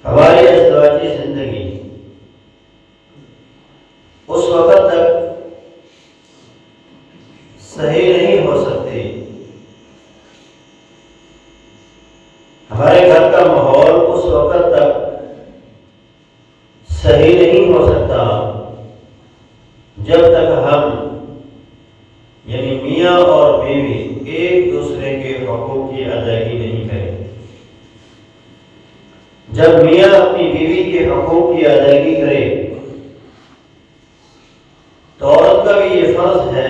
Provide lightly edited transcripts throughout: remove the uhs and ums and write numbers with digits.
ہماری ازدواجی زندگی اس وقت تک صحیح نہیں ہو سکتی، ہمارے گھر کا ماحول اس وقت تک صحیح نہیں ہو سکتا جب تک ہم یعنی میاں اور بیوی ایک دوسرے کے حقوق کی ادائیگی نہیں کریں۔ جب میاں اپنی بیوی کے حقوق کی ادائیگی کرے تو عورت کا بھی یہ فرض ہے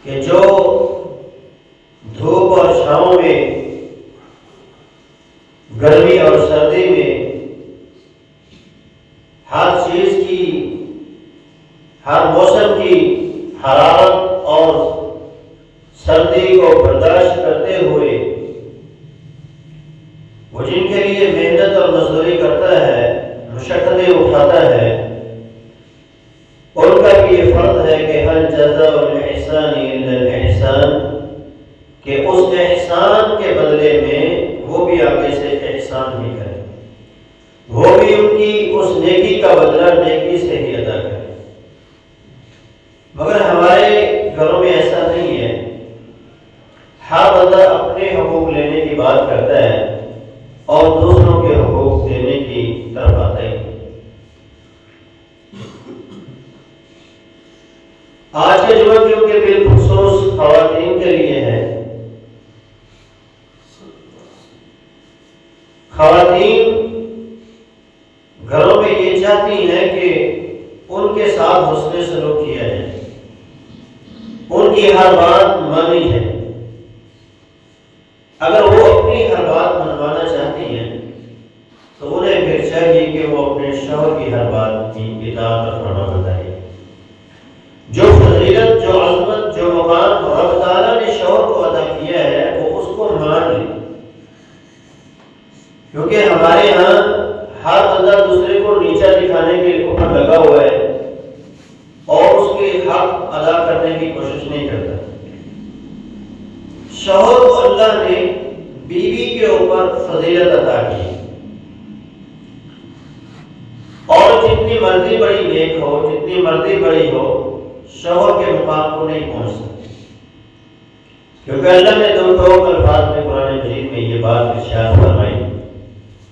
کہ جو دھوپ اور چھاؤں میں، گرمی اور سردی میں ہر چیز کی، ہر موسم کی حرارت اور سردی کو برداشت کرتے ہوئے وہ جن کے لیے محنت اور مزدوری کرتا ہے، مشقتیں اٹھاتا ہے، ان کا بھی یہ فرض ہے کہ ہل جزاء الاحسان الا الاحسان، کہ اس احسان کے بدلے میں وہ بھی آگے سے احسان ہی کرے، وہ بھی ان کی اس نیکی کا بدلہ نیکی سے ہی ادا کرے۔ مگر ہمارے گھروں میں ایسا نہیں ہے، ہر بندہ اپنے حقوق لینے کی بات کرتا ہے اور دوسروں کے حقوق دینے کی طرف آتا ہے۔ آج کے جمعہ کیونکہ بالخصوص خواتین کے لیے ہے، خواتین گھروں میں یہ چاہتی ہیں کہ ان کے ساتھ حسن سلوک کیا جائے، ان کی ہر بات مانی جائے۔ اگر وہ اپنی ہر بات منوانا چاہتی ہیں تو انہیں پھر چاہیے کہ وہ اپنے شوہر کی ہر بات کی اطاعت اور فرمانبرداری، جو فضیلت، جو عظمت، جو مقام رب تعالیٰ نے شوہر کو عطا کیا ہے وہ اس کو مان لے، کیونکہ ہمارے ہاں ہر بندہ دوسرے کو نیچا دکھانے کے اوپر لگا ہوا ہے اور اس کے حق ادا کرنے کی کوشش نہیں کرتا۔ شوہر کو اللہ نے بیوی کے اوپر فضیلت عطا کی، اور جتنی مرضی بڑی نیک ہو، جتنی مرضی بڑی ہو، شوہر کے مقام کو نہیں پہنچ سکتی، کیونکہ اللہ نے دو الفاظ میں قرآن مجید میں یہ بات ارشاد فرمائی،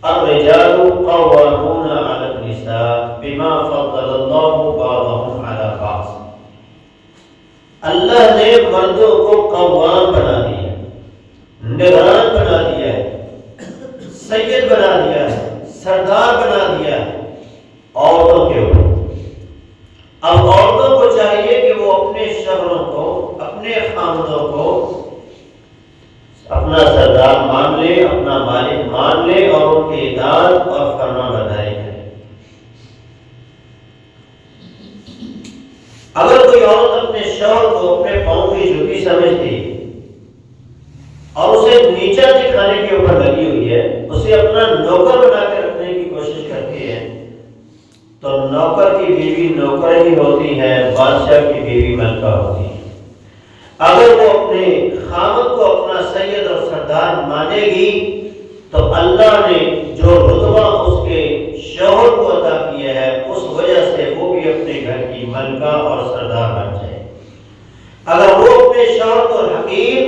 الرجال قوامون علی النساء بما فضل اللہ بعضهم علی بعض۔ اللہ نے مردوں کو قوام بنا دیا، نگران بنا دیا ہے، سید بنا دیا ہے، سردار بنا دیا ہے عورتوں کے اوپر۔ اب عورتوں کو چاہیے کہ وہ اپنے شوہروں کو، اپنے خاندوں کو اپنا سردار مان لے، اپنا مالک مان لے اور ان کی اطاعت اور فرمانبرداری کرے۔ اگر کوئی عورت اپنے شوہر کو اپنے پاؤں کی جوتی سمجھتی اور اسے نیچا دکھانے کے اوپر لگی ہوئی ہے، اسے اپنا نوکر بنا کے رکھنے کی کوشش کرتی ہے، تو نوکر کی بیوی نوکر ہی ہوتی ہے، بادشاہ کی بیوی ملکہ ہوتی ہے۔ اگر وہ اپنے خاوند کو اپنا سید اور سردار مانے گی تو اللہ نے جو رتبہ اس کے شوہر کو عطا کیا ہے اس وجہ سے وہ بھی اپنے گھر کی ملکہ اور سردار بن جائے۔ اگر وہ اپنے شوہر کو حقیر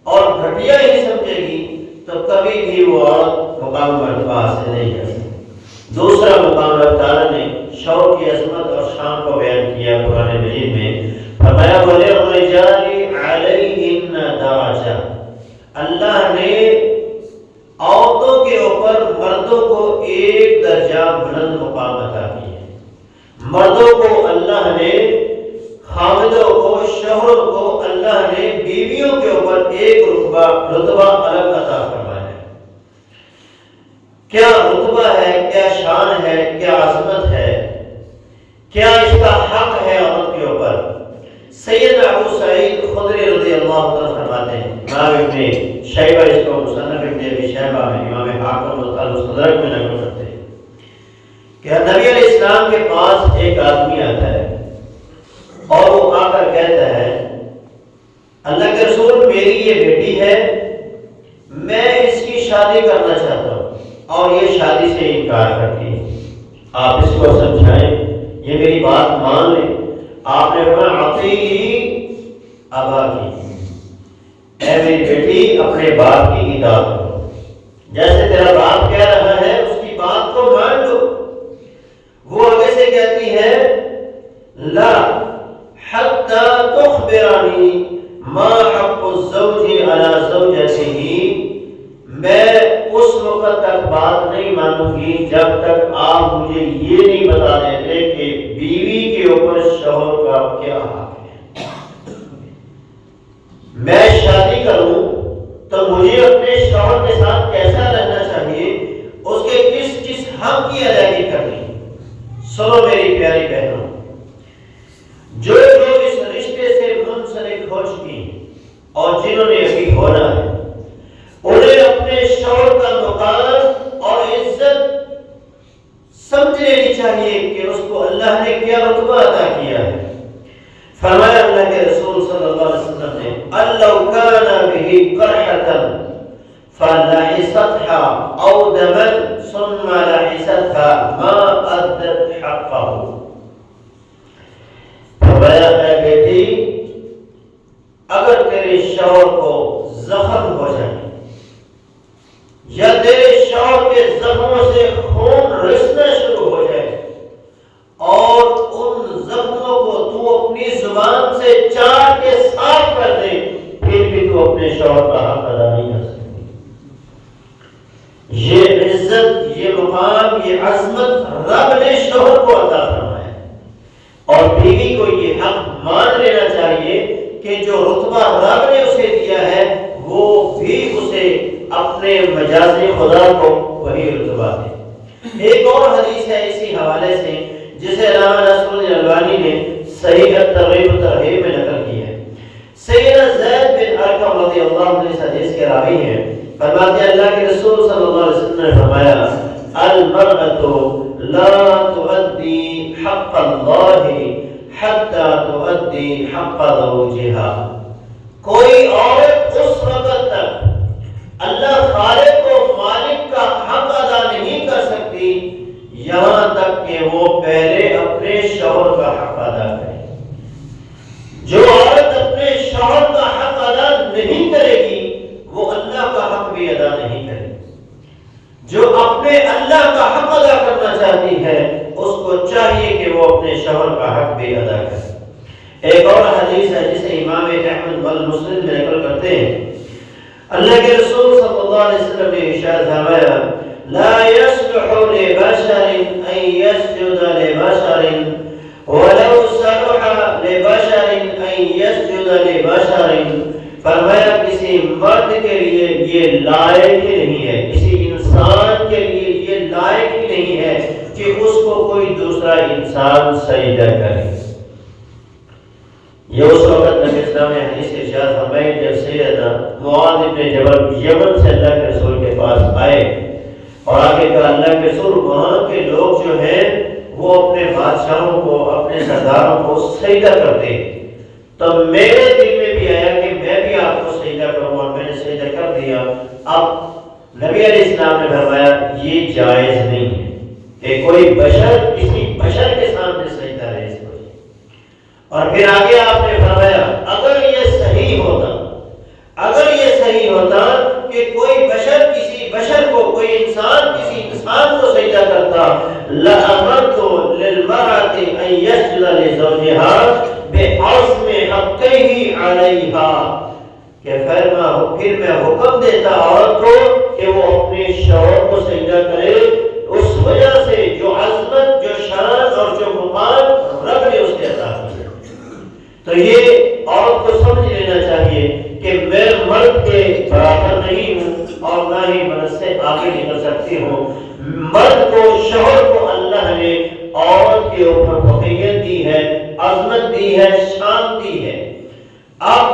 اور گھٹیا ہی سمجھے گی تو کبھی بھی وہ عورت مقام مرتبہ حاصل نہیں کر سکتی۔ دوسرا مقام اللہ تعالیٰ نے شوہر کی عظمت اور شان کو بیان کیا قرآن مجید میں، فرمایا وَلِلرِّجَالِ عَلَيْهِنَّ دَرَجَةٌ، اللہ نے عورتوں کے اوپر مردوں کو ایک درجہ بلند مقام عطا کیا ہے۔ مردوں کو اللہ نے، خاوندوں کو، شوہروں کو اللہ نے بیویوں کے اوپر ایک رتبہ الگ عطا فرمایا ہے۔ کیا رتبہ ہے، کیا شان ہے، کیا عظمت ہے، کیا اس کا حق ہے عورت کے اوپر۔ سیدنا ابو سعید خدری رضی اللہ عنہ فرماتے ہیں، امام ابن شیبہ اس کو مصنف ابن ابی شیبہ میں، امام حاکم المستدرک میں نقل کرتے ہیں کہ نبی علیہ السلام کے پاس ایک آدمی آتا ہے اور وہ آ کر کہتا ہے، اللہ کے رسول میری یہ بیٹی ہے، میں اس کی شادی کرنا چاہتا ہوں اور یہ شادی سے انکار کرتی ہے، آپ اس کو سمجھائیں، یہ میری بات مان لیں۔ آپ نے فرمایا اطیعی ابا کی، اے میری بیٹی اپنے باپ کی اطاعت کرو، جیسے تیرا باپ کہہ رہا ہے اس کی بات کو مان لو۔ وہ آگے سے کہتی ہے لا حتی تخبرنی ما حق الزوج علی زوجته، میں اس وقت تک بات نہیں مانوں گی جب تک آپ مجھے یہ نہیں بتا دیتے کہ بیوی کے اوپر شوہر کا کیا حق ہے۔ میں شادی کروں تو مجھے اپنے شوہر کے ساتھ کیسا رہنا چاہیے، اس کے کس کس حق کی ادائیگی کرنی۔ سنو میری پیاری بہنوں، جو اس رشتے سے منسلک ہو چکی ہیں اور جنہوں نے ابھی ہونا ہے، انہیں اپنے شوہر کا مقام اور عزت سمجھ لینی چاہیے کہ اس کو اللہ نے کیا رتبہ عطا کیا ہے۔ فرمایا اللہ کے رسول صلی اللہ علیہ وسلم نے اللو کان بہ قرحۃ فلحستها او دما ثم لحستها ما ادت حقہ۔ فرمایا اے بیٹی، اگر تیرے شوہر کو زخم ہو جائے یا تیرے شوہر کے زخموں سے خون رسنا شروع ہو جائے اور ان زخموں کو تو اپنی زبان سے چاٹ کے صاف کر دے، پھر بھی تو اپنے شوہر کا حق ادا نہیں کر سکتی۔ یہ عزت، یہ مقام، یہ عظمت رب نے شوہر کو عطا فرمایا اور بیوی کو یہ حق مان لینا چاہیے کہ جو رتبہ رب نے اسے دیا ہے وہ بھی اسے اپنے مجازی خدا کو وہی رتبہ دے۔ ایک اور حدیث ہے اسی حوالے سے جسے علامہ ناصرالدین البانی نے صحیح الترغیب و ترہیب میں نقل کی ہے۔ سیدنا زید بن ارقم رضی اللہ عنہ اس حدیث کے راوی ہیں، فرماتے ہیں اللہ کے رسول صلی اللہ علیہ وسلم نے فرمایا المرأة لا تؤدي حق اللہ حتی تؤدی حق زوجها، کوئی عورت اس وقت تک اللہ خالق و مالک کا حق ادا نہیں کر سکتی یہاں تک کہ وہ پہلے اپنے شوہر کا حق ادا کرے۔ جو عورت اپنے شوہر کا حق ادا نہیں کرے گی وہ اللہ کا حق بھی ادا نہیں کرے گی۔ جو اپنے اللہ کا حق ادا کرنا چاہتی ہے اس کو چاہیے کہ وہ اپنے شوہر کا حق بھی ادا کرے۔ ایک اور حدیث ہے جسے امام احمد والمسلم میں نقل کرتے ہیں، اللہ کے رسول صلی اللہ علیہ وسلم نے ارشاد فرمایا لا يصلح لبشر ان يسجد لبشر ولو صلح لبشر ان يسجد لبشر، فرمایا کسی مرد کے لیے یہ لائق ہی نہیں ہے، کسی انسان کے لیے یہ لائق ہی نہیں ہے کہ اس کو کوئی دوسرا انسان سجدہ کرے۔ یہ اس وقت نبی اسلام نے حدیث ارشاد فرمائی جب سیدنا معاذ بن جبل یمن سے اللہ کے رسول کے پاس آئے اور آگے کہا اللہ کے رسول وہاں کے لوگ جو ہیں وہ اپنے بادشاہوں کو، اپنے سرداروں کو سجدہ کرتے، تو میرے دل میں بھی آیا کہ میں بھی آپ کو سجدہ کروں اور میں نے سجدہ کر دیا۔ اب نبی علیہ السلام نے فرمایا یہ جائز نہیں ہے کہ کوئی بشر کسی بشر کے سامنے سجدہ رہے۔ اور پھر آگے آپ نے فرمایا اگر یہ صحیح ہوتا کہ کوئی بشر کسی بشر کو، کوئی انسان کسی انسان کو سجدہ کرتا لَأَمَرْتُ لِلْمَرْأَةِ أَن يَسْجُدَ لِزَوْجِهَا بِعَصْمِ حَقِّهِ عَلَيْهَا، کہ پھر میں حکم دیتا عورت کو کہ وہ اپنے شوہر کو سجدہ کرے اس وجہ سے جو عظمت، جو شان اور جو مقام رب نے اس کے عطا کیا۔ تو یہ عورت کو سمجھ لینا چاہیے کہ میں مرد کے برابر نہیں ہوں اور نہ ہی مرد سے آگے نکل سکتی ہوں۔ مرد کو، شوہر کو اللہ نے عورت کے اوپر فوقیت دی ہے، عظمت دی ہے، شان دی ہے۔ اب